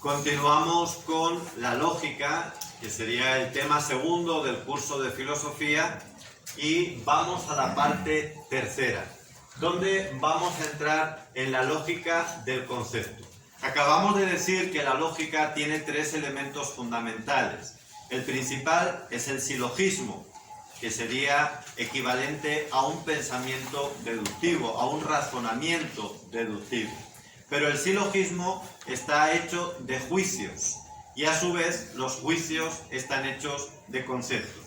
Continuamos con la lógica, que sería el tema segundo del curso de filosofía, y vamos a la parte tercera, donde vamos a entrar en la lógica del concepto. Acabamos de decir que la lógica tiene tres elementos fundamentales. El principal es el silogismo, que sería equivalente a un pensamiento deductivo, a un razonamiento deductivo. Pero el silogismo está hecho de juicios y a su vez los juicios están hechos de conceptos.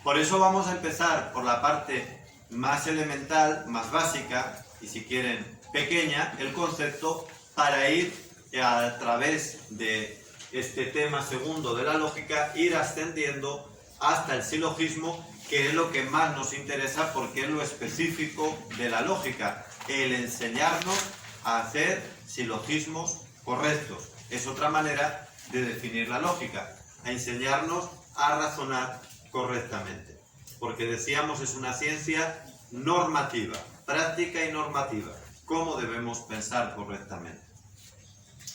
Por eso vamos a empezar por la parte más elemental, más básica y si quieren pequeña, el concepto, para ir a través de este tema segundo de la lógica, ir ascendiendo hasta el silogismo, que es lo que más nos interesa porque es lo específico de la lógica, el enseñarnos a hacer silogismos correctos. Es otra manera de definir la lógica, a enseñarnos a razonar correctamente. Porque decíamos, es una ciencia normativa, práctica y normativa. ¿Cómo debemos pensar correctamente?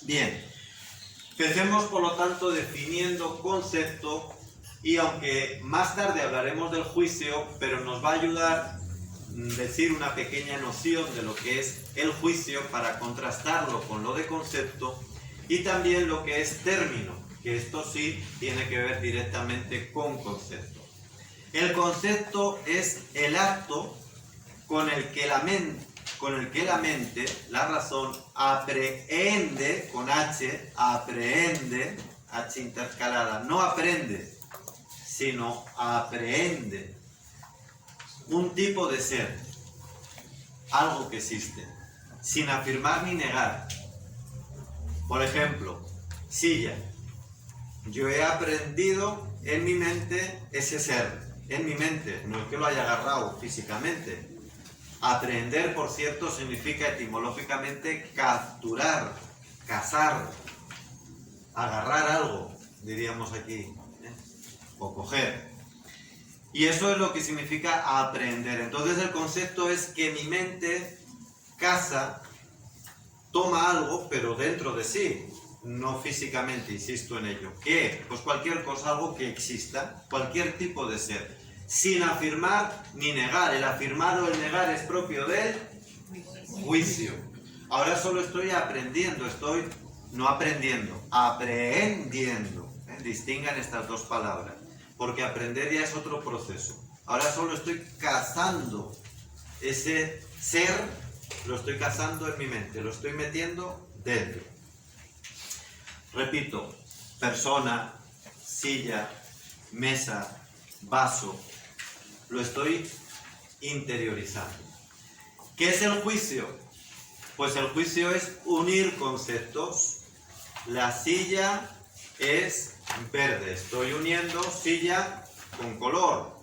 Bien, empecemos por lo tanto definiendo concepto, y aunque más tarde hablaremos del juicio, pero nos va a ayudar decir una pequeña noción de lo que es el juicio para contrastarlo con lo de concepto, y también lo que es término, que esto sí tiene que ver directamente con concepto. El concepto es el acto con el que la mente, la razón, aprehende, con H, aprehende, H intercalada, no aprende, sino aprehende un tipo de ser, algo que existe, sin afirmar ni negar. Por ejemplo, silla. Yo he aprendido en mi mente ese ser, en mi mente, no es que lo haya agarrado físicamente. Aprehender, por cierto, significa etimológicamente capturar, cazar, agarrar algo, diríamos aquí, o coger. Y eso es lo que significa aprender. Entonces el concepto es que mi mente caza, toma algo, pero dentro de sí, no físicamente, insisto en ello. ¿Qué? Pues cualquier cosa, algo que exista, cualquier tipo de ser, sin afirmar ni negar. El afirmar o el negar es propio del juicio. Ahora solo estoy aprendiendo, no aprendiendo, aprehendiendo. Distingan estas dos palabras, porque aprender ya es otro proceso. Ahora solo estoy cazando ese ser, lo estoy cazando en mi mente, lo estoy metiendo dentro. Repito, persona, silla, mesa, vaso, lo estoy interiorizando. ¿Qué es el juicio? Pues el juicio es unir conceptos. La silla es verde, estoy uniendo silla con color.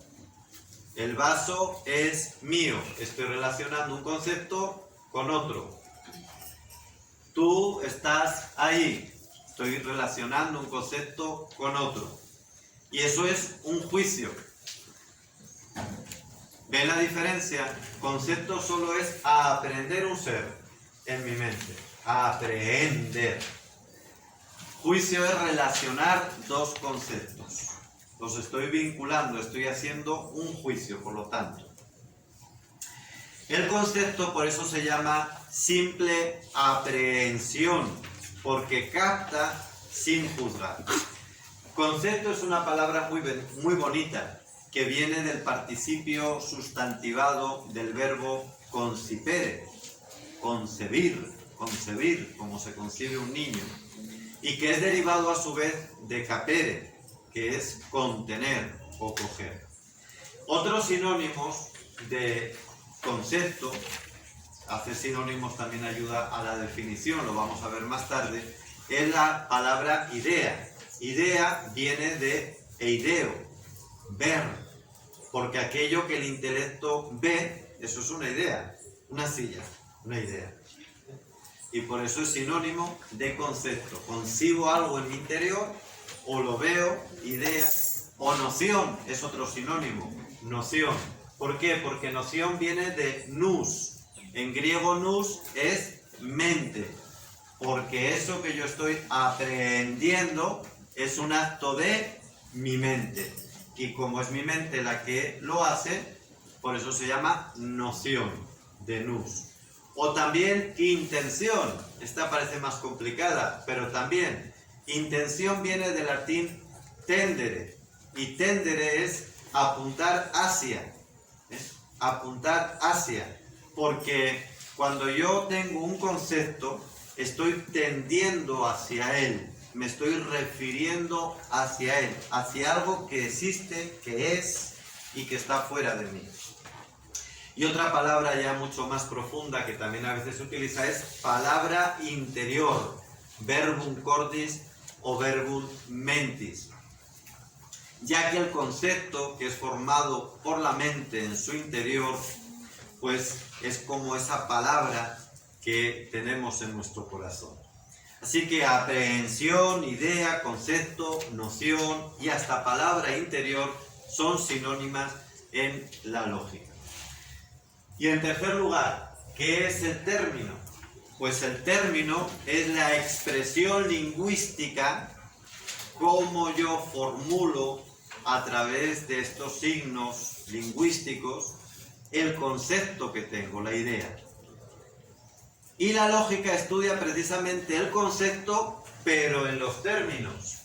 El vaso es mío, estoy relacionando un concepto con otro. Tú estás ahí, estoy relacionando un concepto con otro. Y eso es un juicio. ¿Ven la diferencia? Concepto solo es aprender un ser en mi mente, aprehender. Juicio es relacionar dos conceptos. Los estoy vinculando, estoy haciendo un juicio, por lo tanto. El concepto por eso se llama simple aprehensión, porque capta sin juzgar. Concepto es una palabra muy bonita, que viene del participio sustantivado del verbo concipere, concebir, como se concibe un niño, y que es derivado a su vez de capere, que es contener o coger. Otros sinónimos de concepto, hacer sinónimos también ayuda a la definición, lo vamos a ver más tarde, es la palabra idea. Idea viene de eideo, ver, porque aquello que el intelecto ve, eso es una idea, una silla, una idea. Y por eso es sinónimo de concepto. Concibo algo en mi interior, o lo veo, idea, o noción, es otro sinónimo, noción. ¿Por qué? Porque noción viene de nous. En griego nous es mente. porque eso que yo estoy aprehendiendo es un acto de mi mente. Y como es mi mente la que lo hace, por eso se llama noción, de nous. O también intención. Esta parece más complicada, pero también intención viene del latín tendere. Y tendere es apuntar hacia. Apuntar hacia. Porque cuando yo tengo un concepto, estoy tendiendo hacia él. Me estoy refiriendo hacia él. Hacia algo que existe, que es y que está fuera de mí. Y otra palabra ya mucho más profunda que también a veces se utiliza es palabra interior, verbum cordis o verbum mentis. Ya que el concepto que es formado por la mente en su interior, pues es como esa palabra que tenemos en nuestro corazón. Así que aprehensión, idea, concepto, noción y hasta palabra interior son sinónimas en la lógica. Y en tercer lugar, ¿qué es el término? Pues el término es la expresión lingüística, cómo yo formulo a través de estos signos lingüísticos el concepto que tengo, la idea. Y la lógica estudia precisamente el concepto, pero en los términos.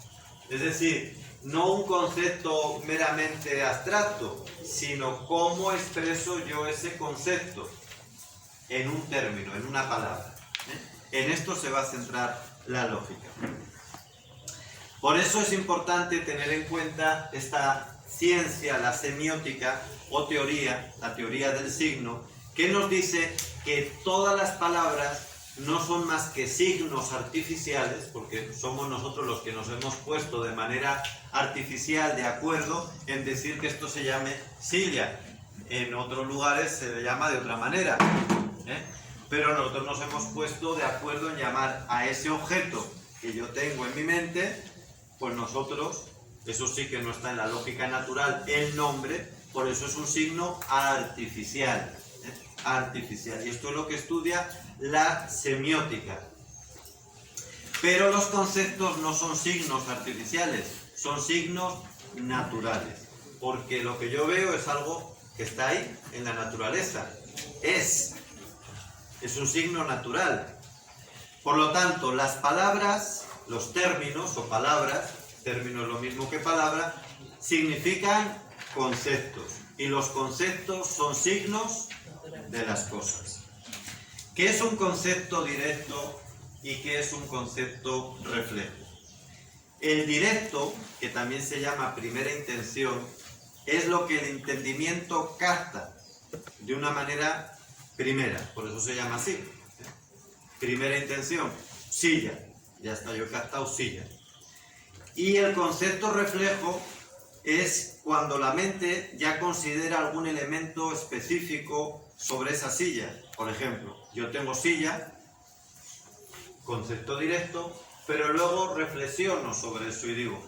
Es decir, no un concepto meramente abstracto, sino cómo expreso yo ese concepto en un término, en una palabra. En esto se va a centrar la lógica. Por eso es importante tener en cuenta esta ciencia, la semiótica o teoría, la teoría del signo, que nos dice que todas las palabras no son más que signos artificiales, porque somos nosotros los que nos hemos puesto de manera artificial de acuerdo en decir que esto se llame silla. En otros lugares se le llama de otra manera, pero nosotros nos hemos puesto de acuerdo en llamar a ese objeto que yo tengo en mi mente, pues nosotros, eso sí que no está en la lógica natural, el nombre, por eso es un signo artificial. Artificial. Y esto es lo que estudia la semiótica. Pero los conceptos no son signos artificiales, son signos naturales. Porque lo que yo veo es algo que está ahí, en la naturaleza. Es un signo natural. Por lo tanto, las palabras, los términos o palabras, término es lo mismo que palabra, significan conceptos. Y los conceptos son signos de las cosas. ¿Qué es un concepto directo y qué es un concepto reflejo? El directo, que también se llama primera intención, es lo que el entendimiento capta de una manera primera, por eso se llama así. Primera intención, silla, ya está, yo he captado silla. Y el concepto reflejo es cuando la mente ya considera algún elemento específico sobre esa silla. Por ejemplo, yo tengo silla, concepto directo, pero luego reflexiono sobre eso y digo,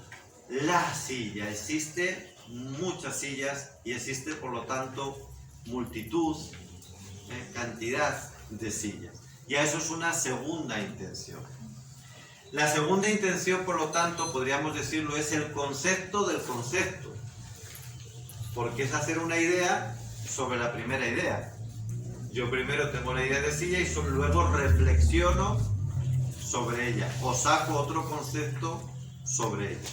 la silla, existe muchas sillas y existe por lo tanto multitud, cantidad de sillas. Y a eso es una segunda intención. La segunda intención, por lo tanto, podríamos decirlo, es el concepto del concepto, porque es hacer una idea sobre la primera idea. Yo primero tengo la idea de silla y luego reflexiono sobre ella o saco otro concepto sobre ella.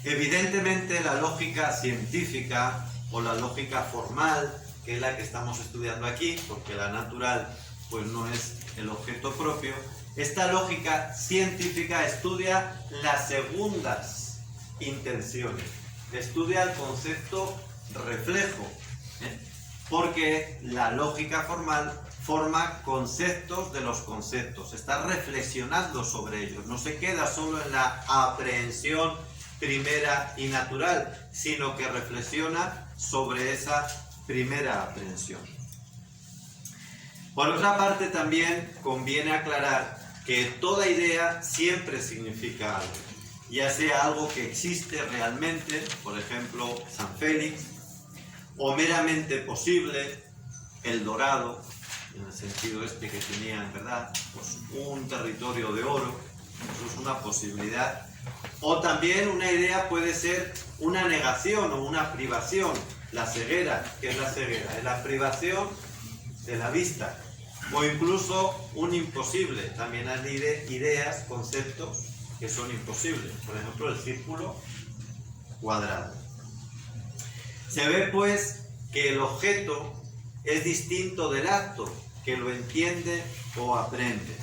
Evidentemente la lógica científica o la lógica formal, que es la que estamos estudiando aquí, porque la natural pues no es el objeto propio, esta lógica científica estudia las segundas intenciones, estudia el concepto reflejo, porque la lógica formal forma conceptos de los conceptos, está reflexionando sobre ellos, no se queda solo en la aprehensión primera y natural, sino que reflexiona sobre esa primera aprehensión. Por otra parte, también conviene aclarar que toda idea siempre significa algo, ya sea algo que existe realmente, por ejemplo, San Félix, o meramente posible, El Dorado, en el sentido este que tenían, ¿verdad? Pues un territorio de oro, eso es una posibilidad. O también una idea puede ser una negación o una privación. La ceguera, ¿qué es la ceguera? Es la privación de la vista. O incluso un imposible. También hay ideas, conceptos que son imposibles. Por ejemplo, el círculo cuadrado. Se ve pues que el objeto es distinto del acto, que lo entiende o aprende.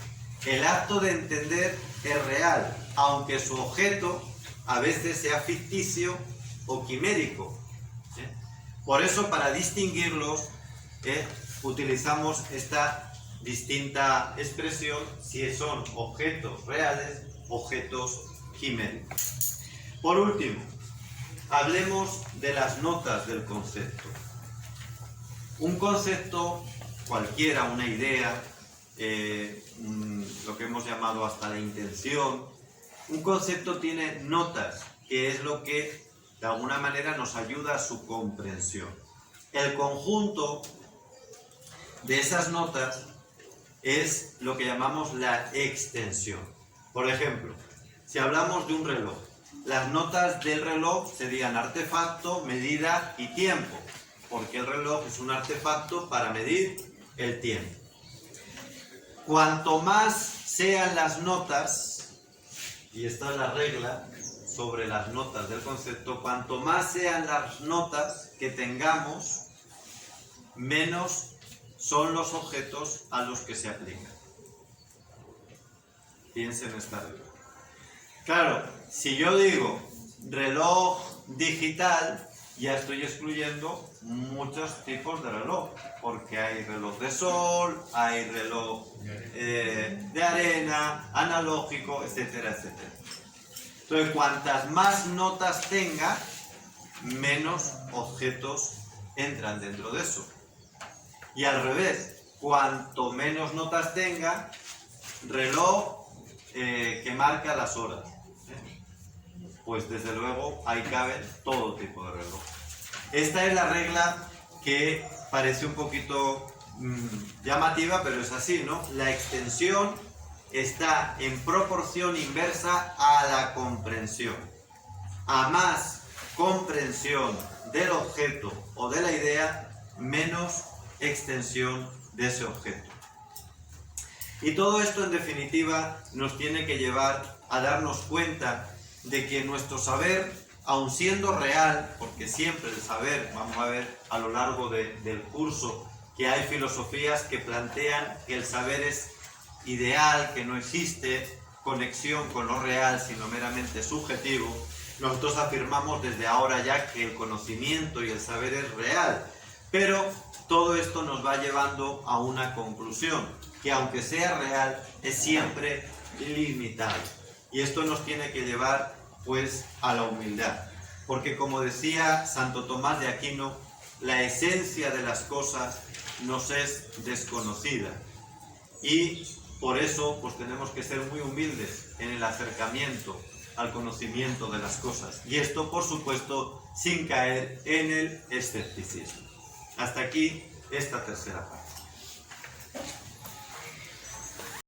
El acto de entender es real, aunque su objeto a veces sea ficticio o quimérico. Por eso, para distinguirlos, utilizamos esta distinta expresión si son objetos reales, objetos quiméricos. Por último, hablemos de las notas del concepto. Un concepto cualquiera, una idea, lo que hemos llamado hasta la intención, un concepto tiene notas, que es lo que de alguna manera nos ayuda a su comprensión. El conjunto de esas notas es lo que llamamos la extensión. Por ejemplo, si hablamos de un reloj, las notas del reloj serían artefacto, medida y tiempo, porque el reloj es un artefacto para medir el tiempo. Cuanto más sean las notas, y esta es la regla sobre las notas del concepto, cuanto más sean las notas que tengamos, menos son los objetos a los que se aplican. Piensen en esta regla. Claro, si yo digo reloj digital, ya estoy excluyendo muchos tipos de reloj, porque hay reloj de sol, hay reloj de arena, analógico, etcétera, etcétera. Entonces, cuantas más notas tenga, menos objetos entran dentro de eso. Y al revés, cuanto menos notas tenga, reloj que marca las horas. Pues desde luego ahí caben todo tipo de reloj. Esta es la regla que parece un poquito llamativa, pero es así, ¿no? La extensión está en proporción inversa a la comprensión. A más comprensión del objeto o de la idea, menos extensión de ese objeto. Y todo esto, en definitiva, nos tiene que llevar a darnos cuenta de que nuestro saber, aun siendo real, porque siempre el saber, vamos a ver a lo largo del curso, que hay filosofías que plantean que el saber es ideal, que no existe conexión con lo real, sino meramente subjetivo. Nosotros afirmamos desde ahora ya que el conocimiento y el saber es real, pero todo esto nos va llevando a una conclusión, que aunque sea real, es siempre limitado. Y esto nos tiene que llevar, pues, a la humildad. Porque, como decía Santo Tomás de Aquino, la esencia de las cosas nos es desconocida. Y por eso, pues, tenemos que ser muy humildes en el acercamiento al conocimiento de las cosas. Y esto, por supuesto, sin caer en el escepticismo. Hasta aquí esta tercera parte.